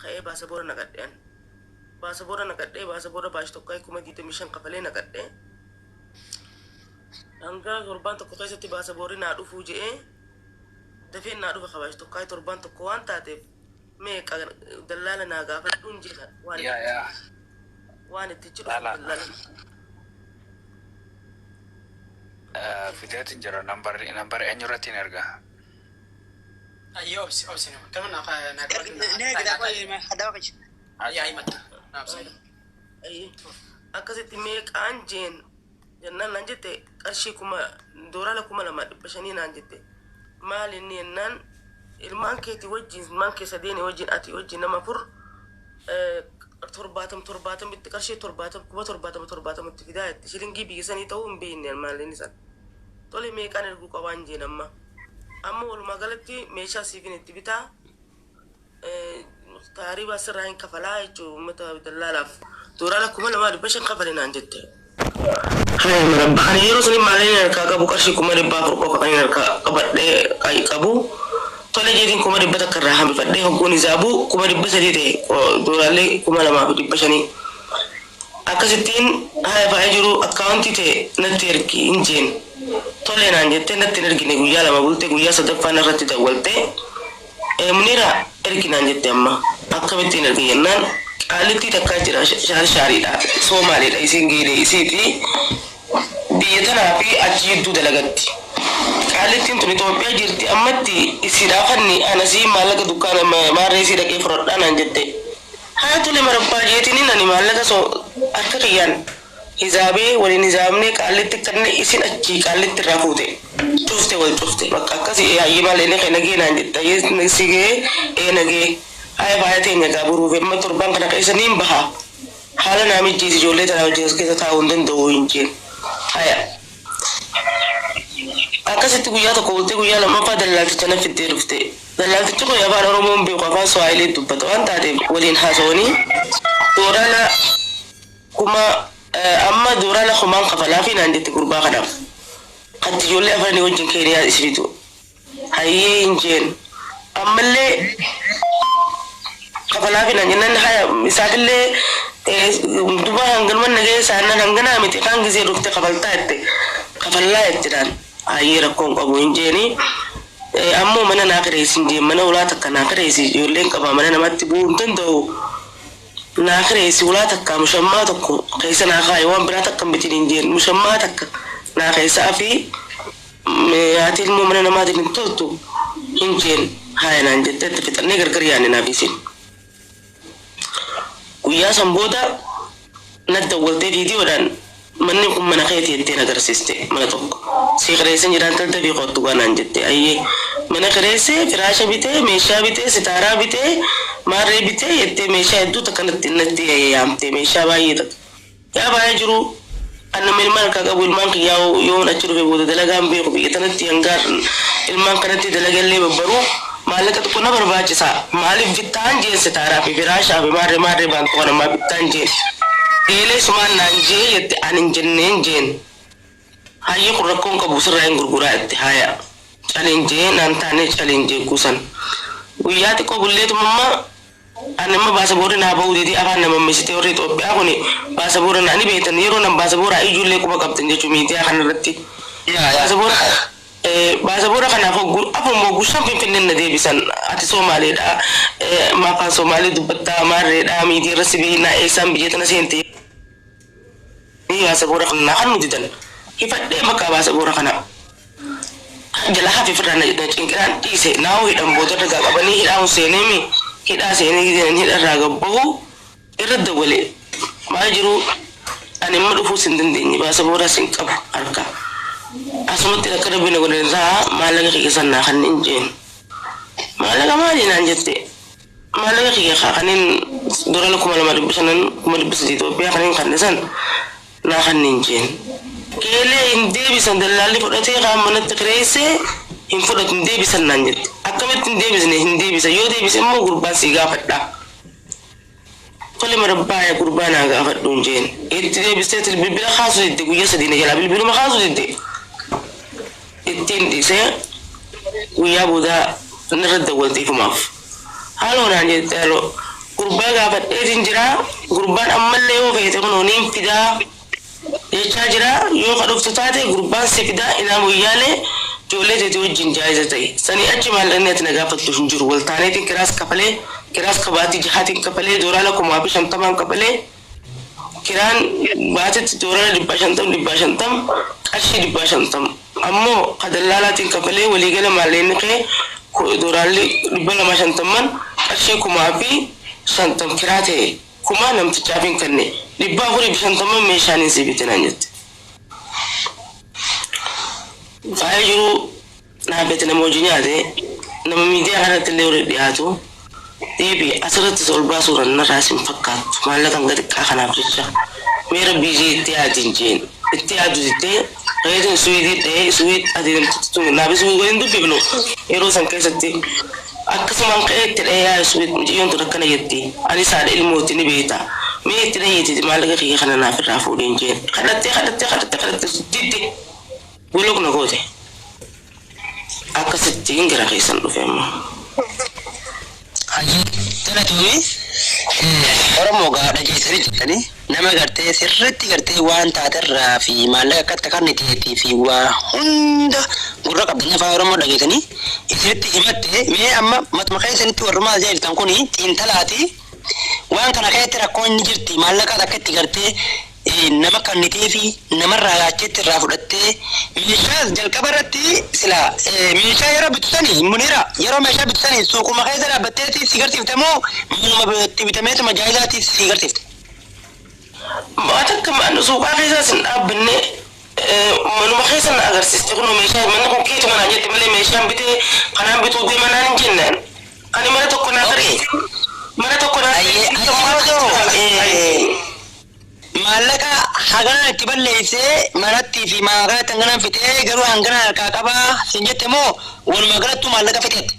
ka'ee baasaboora naqadheen baasaboora naqadhee baasaboora baash tokko kuma 25 kafalee naqadhee hanga torban tokko keessatti baasaboori naa dhufuu je'ee dafee naa dhufa kabaash tokko torban tokko waan taateef meeqa dallaala naa gaafadhuun jira waan itti jiru dallaala fideetiin jira nambar eenyurrattiin ergaa أيوة أوبس كمان أي أكثر ميك أنجين جنان نانجته أرشي كما دورا لكما لما بشاني نانجته ما لني نان المان كي وجين مان كي سديني وجين أتي وجين نما فر ترباتم بتكرشي ترباتم كما ترباتم تفيدات شيرينجي بيساني توم بين المان لني سان تولي ميك أنا الجوكا وانجين أما أما ولما قالتي ميشا سيفين التبتا تقريبا سرعين كفلا يجو متى بدلالاف دورا لكم لما بشن كفلين عن جدة هاي مربع أنا يروسني مالين كابو كرشي كمري بافر كوكاين كابد كاي كابو تولي جدين كمري بتكرها بفدي هكوني زابو كمري بسدي دورا لي كمري ما بدي بشني أكستين هاي فايجرو أكاونتي تي نتيركي إنجين tole naan jette natti ergine guyyaa lama bulte guyyaa sadaffaan irratti dawwalte munira ergi naan jette amma akkamittiin ergi jennaan qaalitti takkaa jira shaariidha soomaaliidha isin geede isiiti biyya tanaa fi achi jidduu dalagatti qaalittiin tun Itoophiyaa jirti ammatti isidhaafanni anasii maallaqa dukkaana maarree isii dhaqee fudhadhaa naan jette haa tole marabbaa jeetini nani maallaqa akka kiyyaan hisaabee waliin hisaabnee qaalitti kanne isin achi qaalitti irraa fuute cufte wal cufte bakka akkasii hayyi malee ne nagee naan jetta sigee nagee haya baaya teenya gaaburuuf amma torban kana keessa niin baha haala naa mijjiisi ijoollee tanaa wajjin keessa taa'uu hin danda'u hin jeen haya akkasitti guyyaa tokko bultee guyyaa lammaffaa dallaalticha na fiddee dhufte dallaaltichi kun afaan oromoon beeku afaan swaahilee dubbata waan taateef waliin haasawanii doorana kuma amma doorana kumaan kafalaa fi naan jetti gurbaa kanaaf qatti ijoollee afaan wajjin keeniyaa isiritu hayyee hin jeen ammallee kafalaa fi naan jennaan haya isaafillee duba hanganuman nagee isaannan hanganaa miti kaan gisee dhufte kafaltaa jette kafallaa jettiidhaan hayyee rakkoon qabu hin jeeni ammoo mana naa kireessi hin jeen mana ulaa takka naa kireessi ijoolleen qabaa mana namatti bu'uu hin danda'u naa kireessi ulaa takka mushammaa tokko keessa naa kaaye waan biraa takka bitiin hin jeen mushammaa takka naa keessaa fi haati ilmoo mana namaatiin hin toltu hin jeen haya naan jette itti fixannee gargar yaanne naaf isin guyyaa san booda nadda waltee viidiyoodhaan manni kun mana keeti jettee agarsiiste mana tokko si kireessan jiraan talta fi qottu ganaan jette ayyee mana kireesse firaasha bitee meeshaa bitee sitaaraa bitee maarree bitee jettee meeshaa hedduu takkanatti natti yaamte meeshaa baay'ee takka yaa baay'ee jiru annama ilmaan akka qabu ilmaan kiyyaa yoon achi dhufe booda dalagaan beeku biyya tanatti hangaar ilmaan kanatti dalagallee babbaruu maallaqa tokko na barbaachisa maaliif bittaan jeen sitaaraa fi firaashaa fi maarree baantu kana maa bittaan jeen geelee sumaan naan jee jette anin jenneen jeen hayyee kun rakkoon qabu sirraa hin gurguraa itti haya calinjee naan taanee calinjee kuusan guyyaa xiqqoo bulleetumammaa anima baasaboora naa bahuu deetii afaan nama meeshitee warri Itoophiyaa kun baasaboora naa ni beektan yeroo nan baasaboora ijoollee quba qabdan jechuu miidiyaa kanarratti baasaboora kanaaf afuma gushan finfinneen na deebisan ati Somaaleedha maqaan Somaalee dubbattaa maarreedha miidiyaa irra sibiilaa eessaan biyya tana seente baasaboora kana naa kan nuti dan hifadhee bakka baasaboora kana jala hafi firraa na cinqiraan dhiise naa'uu hidhan bootota gaa qabanii hidhaan seeneemi hidhaa seenee gidan hidharraa gabbahu irra dawwale maal jiru ani amma dhufuus hin dandeenye baasaboora sin qabu harka asumatti akka dabbina godhanirraa maallaqa kiyyasan naa kanneen jeen maallaqa maali naan jette maallaqa kiyya kanneen dolara 2,500 Itoophiyaa kanneen kannisan naa kanneen jeen geelee hin deebisan dallaalli fudhatee kaan manatti kireessee hin fudhatu hin deebisan naan jette akkamitti hin deebisne hin deebisa yoo deebise immoo gurbaan sii gaafadha tole marabbaaya gurbaa naa gaafadhu hin jeen itti deebistee bilbila kaasu didde guyyaa 3 na jalaa bilbiluma kaasu didde ittiin dhiisee guyyaa boodaa nirra dawwalteefumaaf haaloo naan jette haaloo gurbaa gaafadheetiin jira gurbaan ammallee yoo feete kunooniin fidaa jechaa jira yoo kadhuftu taate gurbaan si fidaa inaa moyyaalee ijoollee teetii wajjin jaayiza ta'e sanii achi maallanni ati na gaafattu hin jiru waltaaneetiin kiraas kafalee kiraas kabaatii jihaatiin kafalee doolaara 50,000 kafalee kiraan baatitti doolaara 550 qarshii 550 ammoo kadallaalaatiin kafalee waliigala maallenni kee doolaalli 250 qarshii 1,050 kiraa ta'e kuma namtichaaf hin kenne 450 meeshaaniin si bitinaan jette. Faaya jiru naafete nama wajjin yaate nama miidiyaa kanatti illee waliin dhiyaatu deebi asirratti ol baasuudhaan narraa isin fakkaattu maallaqan xiqqaa kanaaf jecha mee rabbii itti yaadin jeen itti yaadu jettee reetiin suwiitii dhahee suwiit adeemtutu naafi suwii waliin dubbifnu yeroo san keessatti akkasumaan ka'ee itti dhahee yaa'e suwiit mucayyoon tun akkana jetti ani saadha ilmooti ni beekta mee itti dhaheetiti maallaqa kiyya kana naaf irraa fuudheen jeen kadhattee didde bulokna goote akkasittiin gara keessan dhufe amma. Haji talatumi Oromoo gaadha jeesanii jettanii nama gartee sirriitti gartee waan taaterraa fi maallaqa akka kanniteetii fi waa hunda gurra qabdanii afaan Oromoo dhageessanii isinitti himatte mee amma matuma keessanitti warrumaa jirtan kuni xiinxalaati waan kana keessatti rakkoon ni jirti maallaqa akka itti gartee nama kannitee fi namarraa gaachetti irraa fudhattee meeshaa jalqaba irratti sila meeshaa yeroo bitutanii munira yeroo meeshaa bitutanii suuquma keessa dhaabbatteeti si garsiifte moo manuma bitameetuma jaayizaati si garsiifte? Akka suuqaa keessas hin dhaabbinne manuma keessa na agarsiiste kun meeshaa manni kun keetu manaa jette malee meeshaan bitee kanaan bituu deemanaan hin jennaan ani mana tokko naa maallaqa hagana itti balleessee manatti fi maallaqa tanganaan fitee garuu hangana harkaa qabaa sin jette moo walumaa galattuu maallaqa fiteette?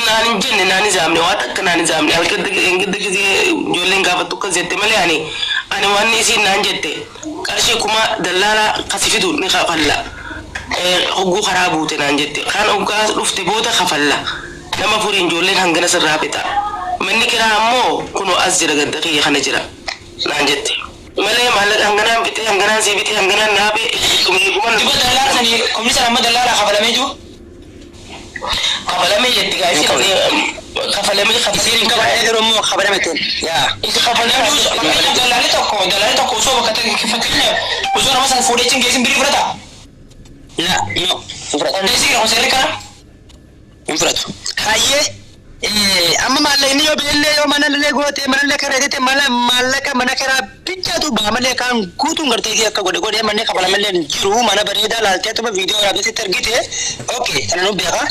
Naan hin jenne naan izaamne waan akka naan izaamne halkan ijoolleen gaafattu akkas jette malee ani waan isiin naan jette qarshii kuma dallaala kasi fidu ni kafalla hogguu karaa buute naan jette kaan hoggaa dhufte booda kafalla nama furiin ijoolleen hangana sirraa fita manni kiraa ammoo kunoo as jira gadda kiyya kana jira naan jette. malee maallaqa hanganaan bitee hanganaan si bitee hanganaan naabee diba dalaala sanii komisa amma dalaala kafalamee jiru kafalamee jetti gaa'isi kafalamee isiin kafalee jiru immoo kafalamee teen yaa isi kafalamee dalaali tokko osoo bakka fakkeenya osoo nama san fuudhee cin geessin birii fudhata yaa no fudhata ondeessi gira hoseerri kana hin fudhatu hayyee amma maallaqni yoo biillee yoo manallee goote manallee kareetete maallaqa mana karaa bichaatu baamalee kaan guutuun gartee akka godhe manne kafalamallee jiru mana bareedaa laaltee tuma viidiyoo waraabesitti argite okay kana nu beeka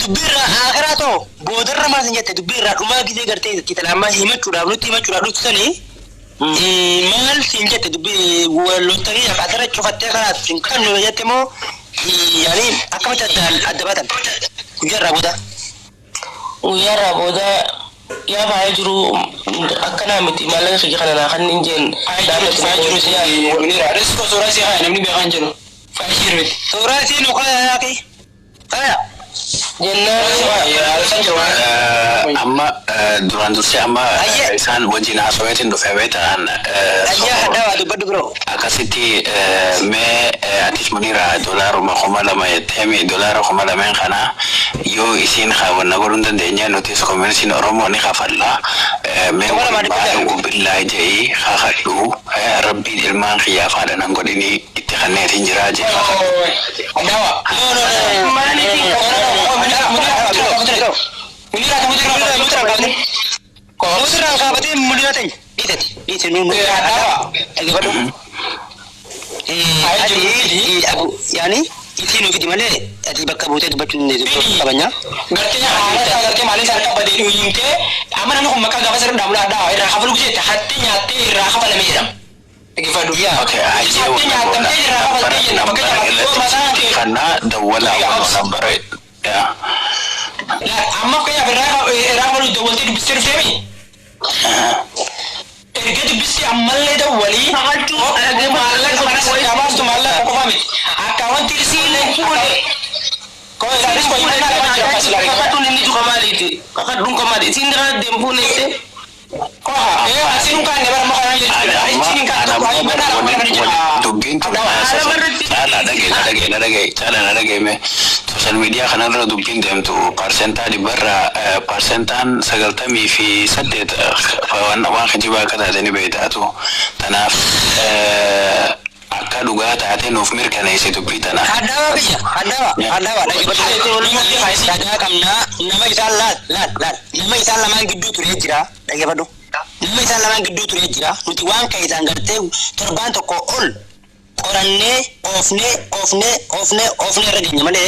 dubbirra akhiraa too boodarra maal sin jette dubbirra dhumaa gisee gartee kitalaama himachuudhaaf nutti dhufsanii maal sin jette dubbi walottanii akaasirra cufattee kanaaf sin kannu jette moo yani akkamitti adda baatan guyyaarraa booda yaa baay'ee jiru akkanaa miti maallaqa kiyya kana naa kan hin jeen jiru si yaa riskoo suuraa si haa namni beekan jiru faayii jiru suuraa si nu kaya yaaqi kaya amma duraan dursee amma isaan wajjin haasaweetiin dhufee beetaan ayyaa hadhaa dubbadhu biroo akkasitti mee atis munira doolaaruma 2,000 jetteemi doolaara 2,000 kana yoo isiin kaawwanna godhuun dandeenya nutis koominitiin Oromoo ni kafalla mee baay'ee billaa jee kakadhu rabbiin ilmaan kiyyaaf haadha nan godhini itti kanneetiin jiraa jee kakadhu. Mudiraan kaafatee mul'ina ta'e dhiitati nuun yaani itti nuuf malee ati bakka buutee dubbachuun ni qabanya. Gartee maaliin sarkaa badee hinkee amma namni kun maqaa gaafa sirrii dhaabulaa dhaa irraa hafalu jecha hatti nyaattee irraa hafalame jedhama. Eeggifadhu yaa. Hatti nyaatamtee irraa hafalamee jenna bakka nyaatamtee kana dawwala nambare yaa. Amma kaya irraa hafalu dawwaltee dubbistee dhufteemi. Erga dubbistee ammallee dawwalii maallaqa mana sarkaa baastu maallaqa qofa miti. Akka wanti isiin fuudhe. Kau dah habis kau ini nak macam apa? Silakan tu ni juga malik. kakadung kamar isindra dempu nete asin kan nebar makanan jadi kan dugin me social media kana ra dugin dem tu percenta di barra percentan sagaltami fi saddet wan khijiba kada deni beita tu tanaf akka duga ta atenu of mirka ne sai to pitana Adawa lagi betul daga kamna nama isalat lat nama isalla man giddu ture jira lagi badu nama isalla man giddu ture jira nuti wan kai sangarte torban to ko ol qoranne ofne ragenya male